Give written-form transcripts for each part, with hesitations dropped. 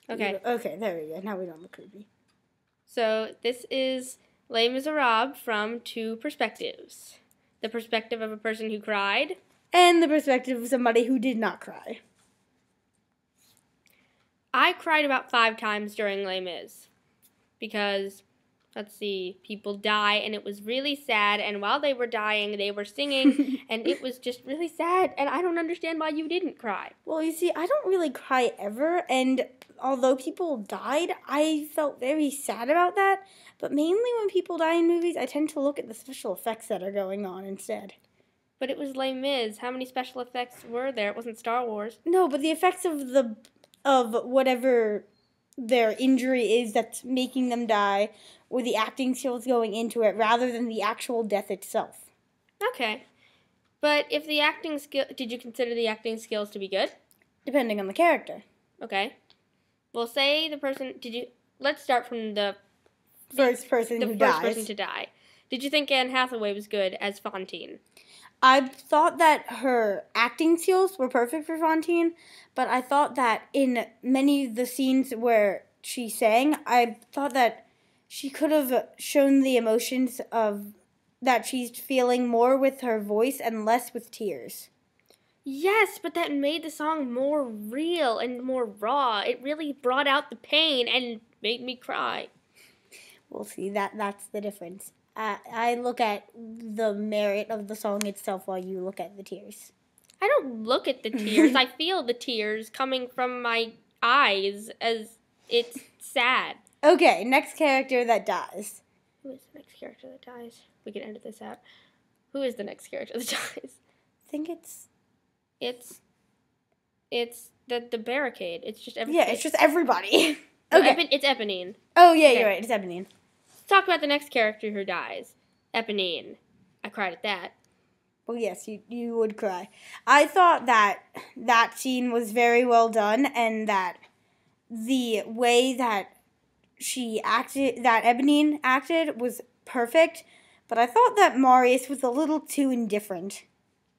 Okay. Okay, there we go. Now we don't look creepy. So this is Les Miserables from two perspectives. The perspective of a person who cried. And the perspective of somebody who did not cry. I cried about 5 times during Les Mis. Because, let's see, people die and it was really sad. And while they were dying, they were singing. And it was just really sad. And I don't understand why you didn't cry. Well, you see, I don't really cry ever. And although people died, I felt very sad about that. But mainly when people die in movies, I tend to look at the special effects that are going on instead. But it was Les Mis. How many special effects were there? It wasn't Star Wars. No, but the effects of whatever their injury is that's making them die, or the acting skills going into it, rather than the actual death itself. Okay. But if the acting skill... Did you consider the acting skills to be good? Depending on the character. Okay. Well, say the person... Let's start from the First person who dies. The first person to die. Did you think Anne Hathaway was good as Fantine? I thought that her acting skills were perfect for Fantine, but I thought that in many of the scenes where she sang, I thought that she could have shown the emotions of that she's feeling more with her voice and less with tears. Yes, but that made the song more real and more raw. It really brought out the pain and made me cry. We'll see, that's the difference. I look at the merit of the song itself while you look at the tears. I don't look at the tears. I feel the tears coming from my eyes as it's sad. Okay, next character that dies. Who is the next character that dies? We can edit this out. Who is the next character that dies? I think it's the barricade. It's just everybody. Yeah, it's just everybody. Okay. It's Eponine. Oh, yeah, okay. You're right. It's Eponine. Let's talk about the next character who dies. Eponine. I cried at that. Well, yes, you would cry. I thought that scene was very well done, and that the way that Eponine acted was perfect, but I thought that Marius was a little too indifferent.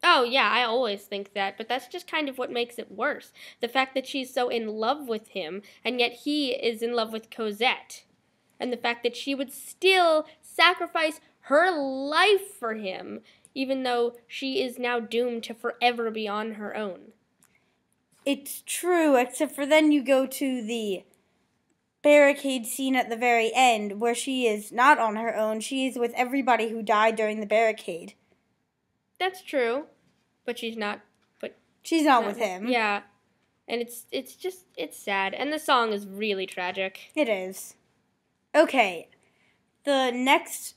Oh, yeah, I always think that, but that's just kind of what makes it worse. The fact that she's so in love with him, and yet he is in love with Cosette. And the fact that she would still sacrifice her life for him, even though she is now doomed to forever be on her own. It's true, except for then you go to the barricade scene at the very end, where she is not on her own. She is with everybody who died during the barricade. That's true, but she's not with him. Yeah, and it's sad, and the song is really tragic. It is. Okay, the next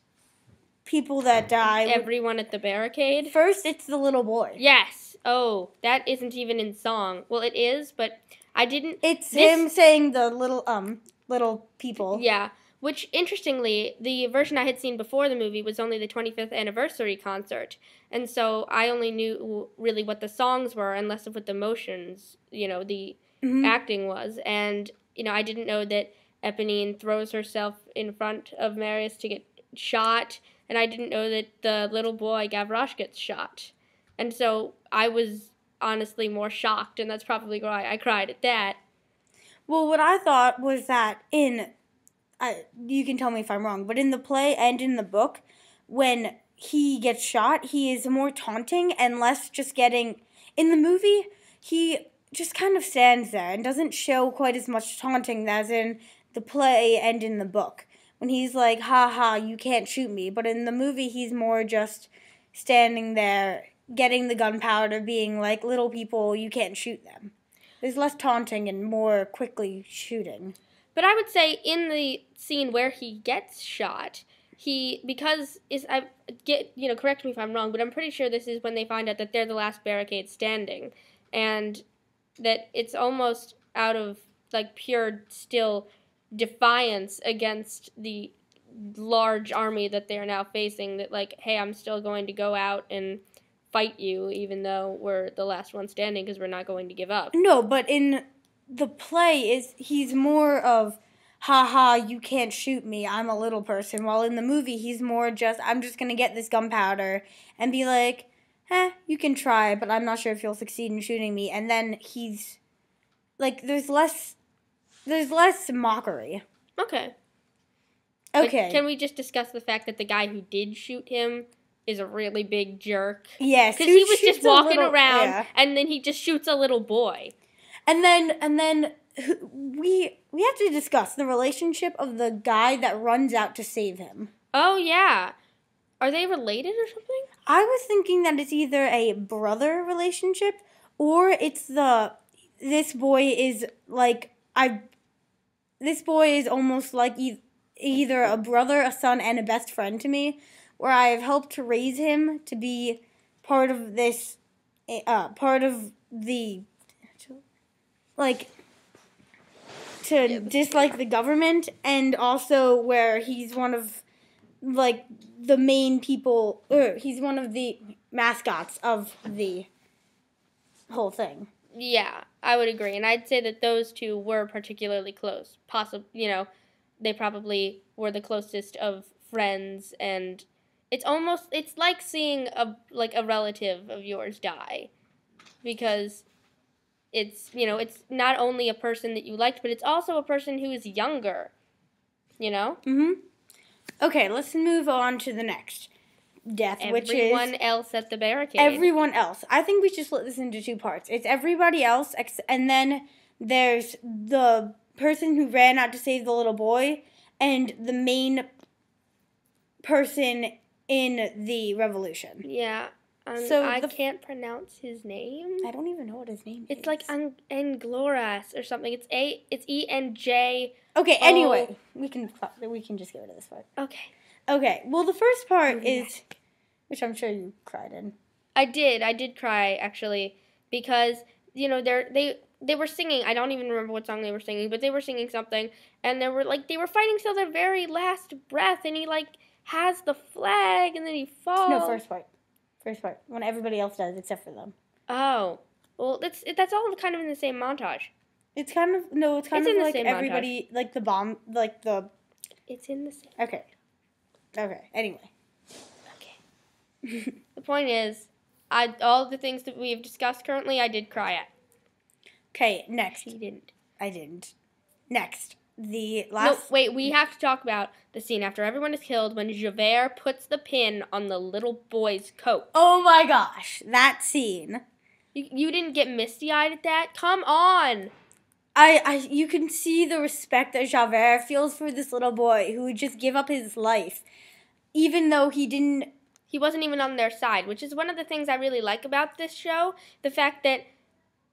people that die. Everyone at the barricade? First, it's the little boy. Yes. Oh, that isn't even in song. Well, it is, but I didn't... It's him saying the little people. Yeah. Which, interestingly, the version I had seen before the movie was only the 25th anniversary concert. And so I only knew really what the songs were and less of what the emotions, the acting was. And, I didn't know that Eponine throws herself in front of Marius to get shot. And I didn't know that the little boy, Gavroche, gets shot. And so I was honestly more shocked, and that's probably why I cried at that. Well, what I thought was that you can tell me if I'm wrong, but in the play and in the book, when he gets shot, he is more taunting and less just getting... In the movie, he just kind of stands there and doesn't show quite as much taunting as in the play and in the book. When he's like, ha ha, you can't shoot me. But in the movie, he's more just standing there, getting the gunpowder, being like, little people, you can't shoot them. There's less taunting and more quickly shooting. But I would say in the scene where he gets shot, correct me if I'm wrong, but I'm pretty sure this is when they find out that they're the last barricade standing, and that it's almost out of pure still defiance against the large army that they are now facing. That hey, I'm still going to go out and fight you, even though we're the last one standing, because we're not going to give up. No, but in the play he's more of, haha, you can't shoot me, I'm a little person. While in the movie, he's more just, I'm just going to get this gunpowder and be like, you can try, but I'm not sure if you'll succeed in shooting me. And then he's, there's less there's less mockery. Okay. Okay. But can we just discuss the fact that the guy who did shoot him is a really big jerk? Yes, because he was just walking around, yeah. and then he just shoots a little boy. And then we have to discuss the relationship of the guy that runs out to save him. Oh yeah, are they related or something? I was thinking that it's either a brother relationship or it's this boy is almost like either a brother, a son, and a best friend to me, where I have helped to raise him to be part of this, part of the, like, to dislike the government, and also where he's one of, like, the main people, he's one of the mascots of the whole thing. Yeah, I would agree, and I'd say that those two were particularly close. They probably were the closest of friends, and it's like seeing a relative of yours die, because it's not only a person that you liked, but it's also a person who is younger. Okay, let's move on to the next death, which is everyone else at the barricade. Everyone else. I think we should split this into two parts. It's everybody else, and then there's the person who ran out to save the little boy, and the main person in the revolution. Yeah. So I can't pronounce his name. I don't even know what his name is. It's like Engloras or something. It's ENJ. Okay. Anyway, we can just get rid of this part. Okay. Okay. Well, the first part is, which I'm sure you cried in. I did cry actually, because they were singing. I don't even remember what song they were singing, but they were singing something, and they were fighting till their very last breath, and he has the flag, and then he falls. No, first part. When everybody else does, except for them. Oh, well, that's all kind of in the same montage. It's kind of like everybody, montage. Like the bomb, like the. It's in the same. Okay. Anyway. Okay. The point is, all the things that we have discussed currently, I did cry at. Okay, next. He didn't. I didn't. Next. The last... No, wait, we have to talk about the scene after everyone is killed when Javert puts the pin on the little boy's coat. Oh my gosh, that scene. You didn't get misty-eyed at that? Come on! You can see the respect that Javert feels for this little boy who would just give up his life, even though he didn't... He wasn't even on their side, which is one of the things I really like about this show. The fact that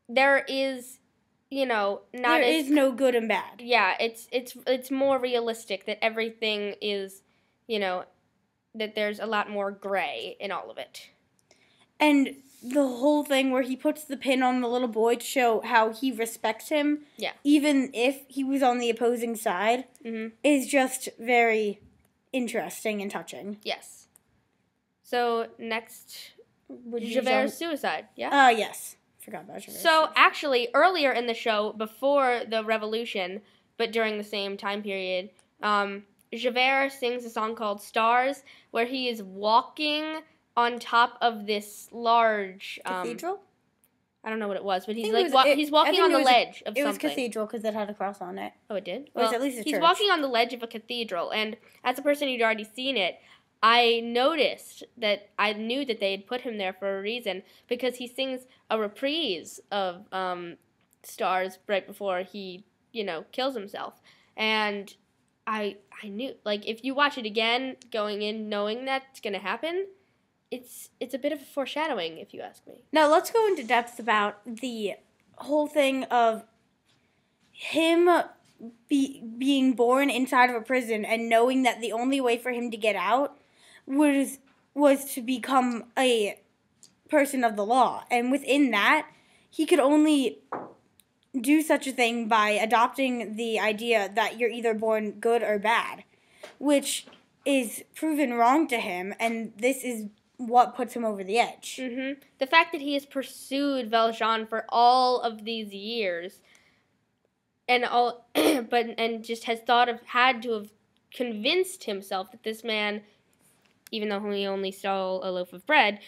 there is... there is no good and bad. Yeah, it's more realistic that everything is, that there's a lot more gray in all of it. And the whole thing where he puts the pin on the little boy to show how he respects him, even if he was on the opposing side, is just very interesting and touching. Yes. So next, Javert's suicide. Yeah. Yes. Forgot about Javert. So, actually, earlier in the show, before the revolution, but during the same time period, Javert sings a song called Stars, where he is walking on top of this large... Cathedral? I don't know what it was, but he's walking on the ledge of something. It was cathedral because it had a cross on it. Oh, it did? Well, it's at least a he's church. Walking on the ledge of a cathedral, and as a person who'd already seen it, I noticed that I knew that they had put him there for a reason, because he sings a reprise of Stars right before he, kills himself. And I knew, if you watch it again, going in knowing that's going to happen, it's a bit of a foreshadowing, if you ask me. Now, let's go into depth about the whole thing of him being born inside of a prison and knowing that the only way for him to get out was to become a person of the law. And within that, he could only do such a thing by adopting the idea that you're either born good or bad, which is proven wrong to him, and this is what puts him over the edge. Mm-hmm. The fact that he has pursued Valjean for all of these years, and just has had to have convinced himself that this man, even though he only stole a loaf of bread,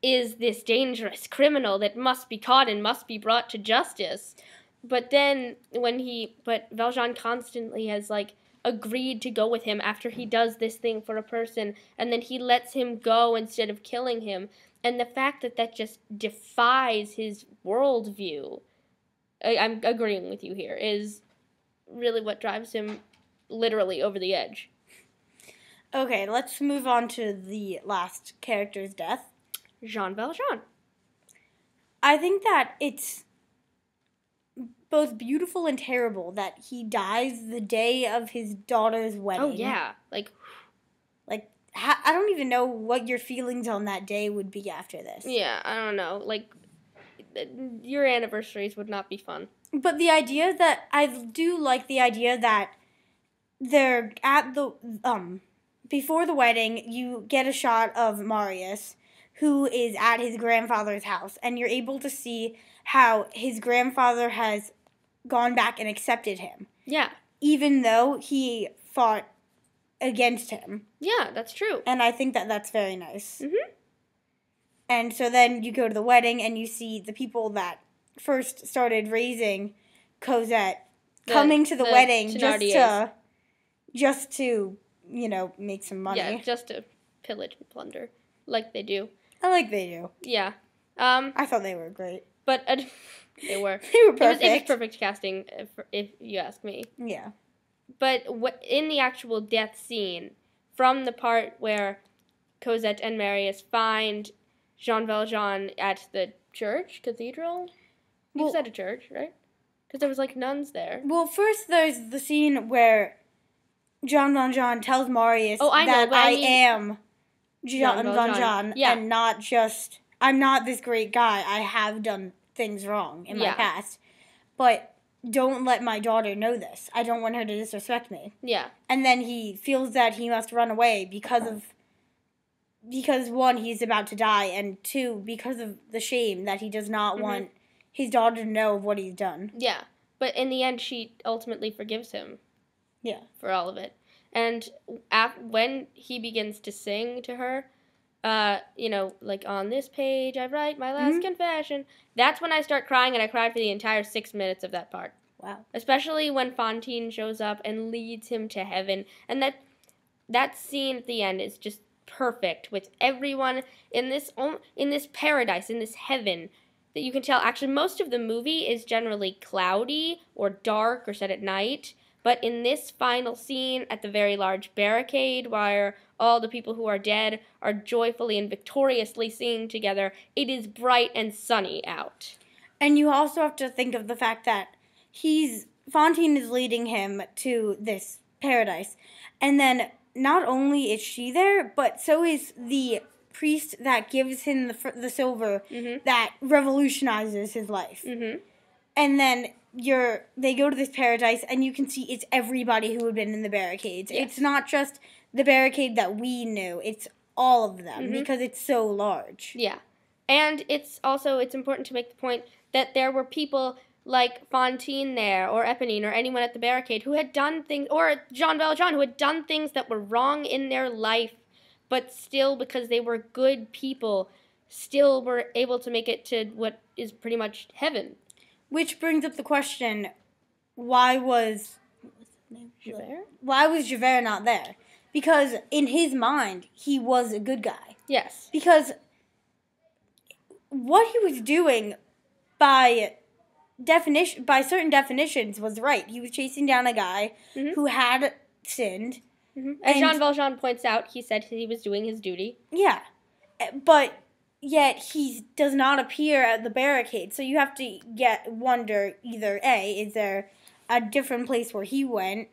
is this dangerous criminal that must be caught and must be brought to justice. but then but Valjean constantly has, like, agreed to go with him after he does this thing for a person, and then he lets him go instead of killing him. And the fact that just defies his worldview, I'm agreeing with you here, is really what drives him literally over the edge. Okay, let's move on to the last character's death. Jean Valjean. I think that it's both beautiful and terrible that he dies the day of his daughter's wedding. Oh, yeah. Like, I don't even know what your feelings on that day would be after this. yeah, I don't know. Like, your anniversaries would not be fun. But the idea that, I do like the idea that they're at the, before the wedding, you get a shot of Marius, who is at his grandfather's house, and you're able to see how his grandfather has gone back and accepted him. Yeah. Even though he fought against him. Yeah, that's true. And I think that that's very nice. Mm-hmm. And so then you go to the wedding and you see the people that first started raising Cosette coming to the wedding just to, you know, make some money. Yeah, just to pillage and plunder, like they do. I like they do. Yeah. I thought they were great. But they were. They were perfect. It was perfect casting, if you ask me. Yeah. But in the actual death scene, from the part where Cosette and Marius find Jean Valjean at the cathedral? He was at a church, right? Because there was, like, nuns there. Well, first there's the scene where Jean Valjean tells Marius that I am Jean Valjean and not just, I'm not this great guy. I have done things wrong in my past. But don't let my daughter know this. I don't want her to disrespect me. Yeah. And then he feels that he must run away because one, he's about to die, and two, because of the shame that he does not want his daughter to know of what he's done. Yeah. But in the end, she ultimately forgives him. Yeah. For all of it. And when he begins to sing to her, you know, like, on this page I write my last confession, that's when I start crying, and I cried for the entire 6 minutes of that part. Wow. Especially when Fantine shows up and leads him to heaven. And that scene at the end is just perfect, with everyone in this paradise, in this heaven, that you can tell. Actually, most of the movie is generally cloudy or dark or set at night. But in this final scene at the very large barricade, where all the people who are dead are joyfully and victoriously singing together, it is bright and sunny out. And you also have to think of the fact that Fantine is leading him to this paradise. And then not only is she there, but so is the priest that gives him the silver that revolutionizes his life. Mm-hmm. And then they go to this paradise, and you can see it's everybody who had been in the barricades. Yes. It's not just the barricade that we knew. It's all of them because it's so large. Yeah. And it's important to make the point that there were people like Fantine there, or Eponine, or anyone at the barricade who had done things, or Jean Valjean, who had done things that were wrong in their life, but still, because they were good people, still were able to make it to what is pretty much heaven. Which brings up the question, why was Javert not there? Because in his mind, he was a good guy. Yes. Because what he was doing by certain definitions was right. He was chasing down a guy who had sinned. Mm-hmm. As Jean Valjean points out, he said he was doing his duty. Yeah. But yet he does not appear at the barricade. So you have to wonder, either A, is there a different place where he went,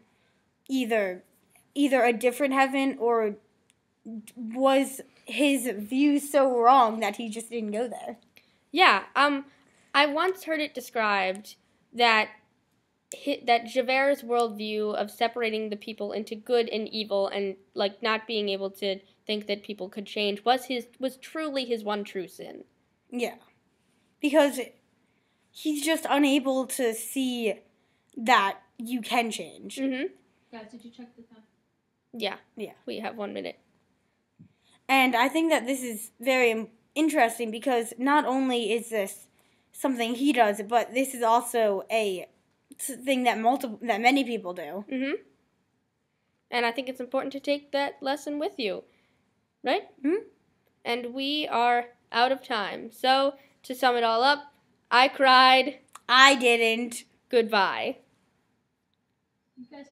either a different heaven, or was his view so wrong that he just didn't go there? Yeah, I once heard it described that Javert's worldview of separating the people into good and evil, and, like, not being able to think that people could change, was truly his one true sin. Yeah. Because he's just unable to see that you can change. Mm-hmm. Guys, did you check the time? Yeah. Yeah. We have 1 minute. And I think that this is very interesting because not only is this something he does, but this is also a thing that many people do. Mm-hmm. And I think it's important to take that lesson with you, right? Mm-hmm. And we are out of time. So, to sum it all up, I cried. I didn't. Goodbye. You guys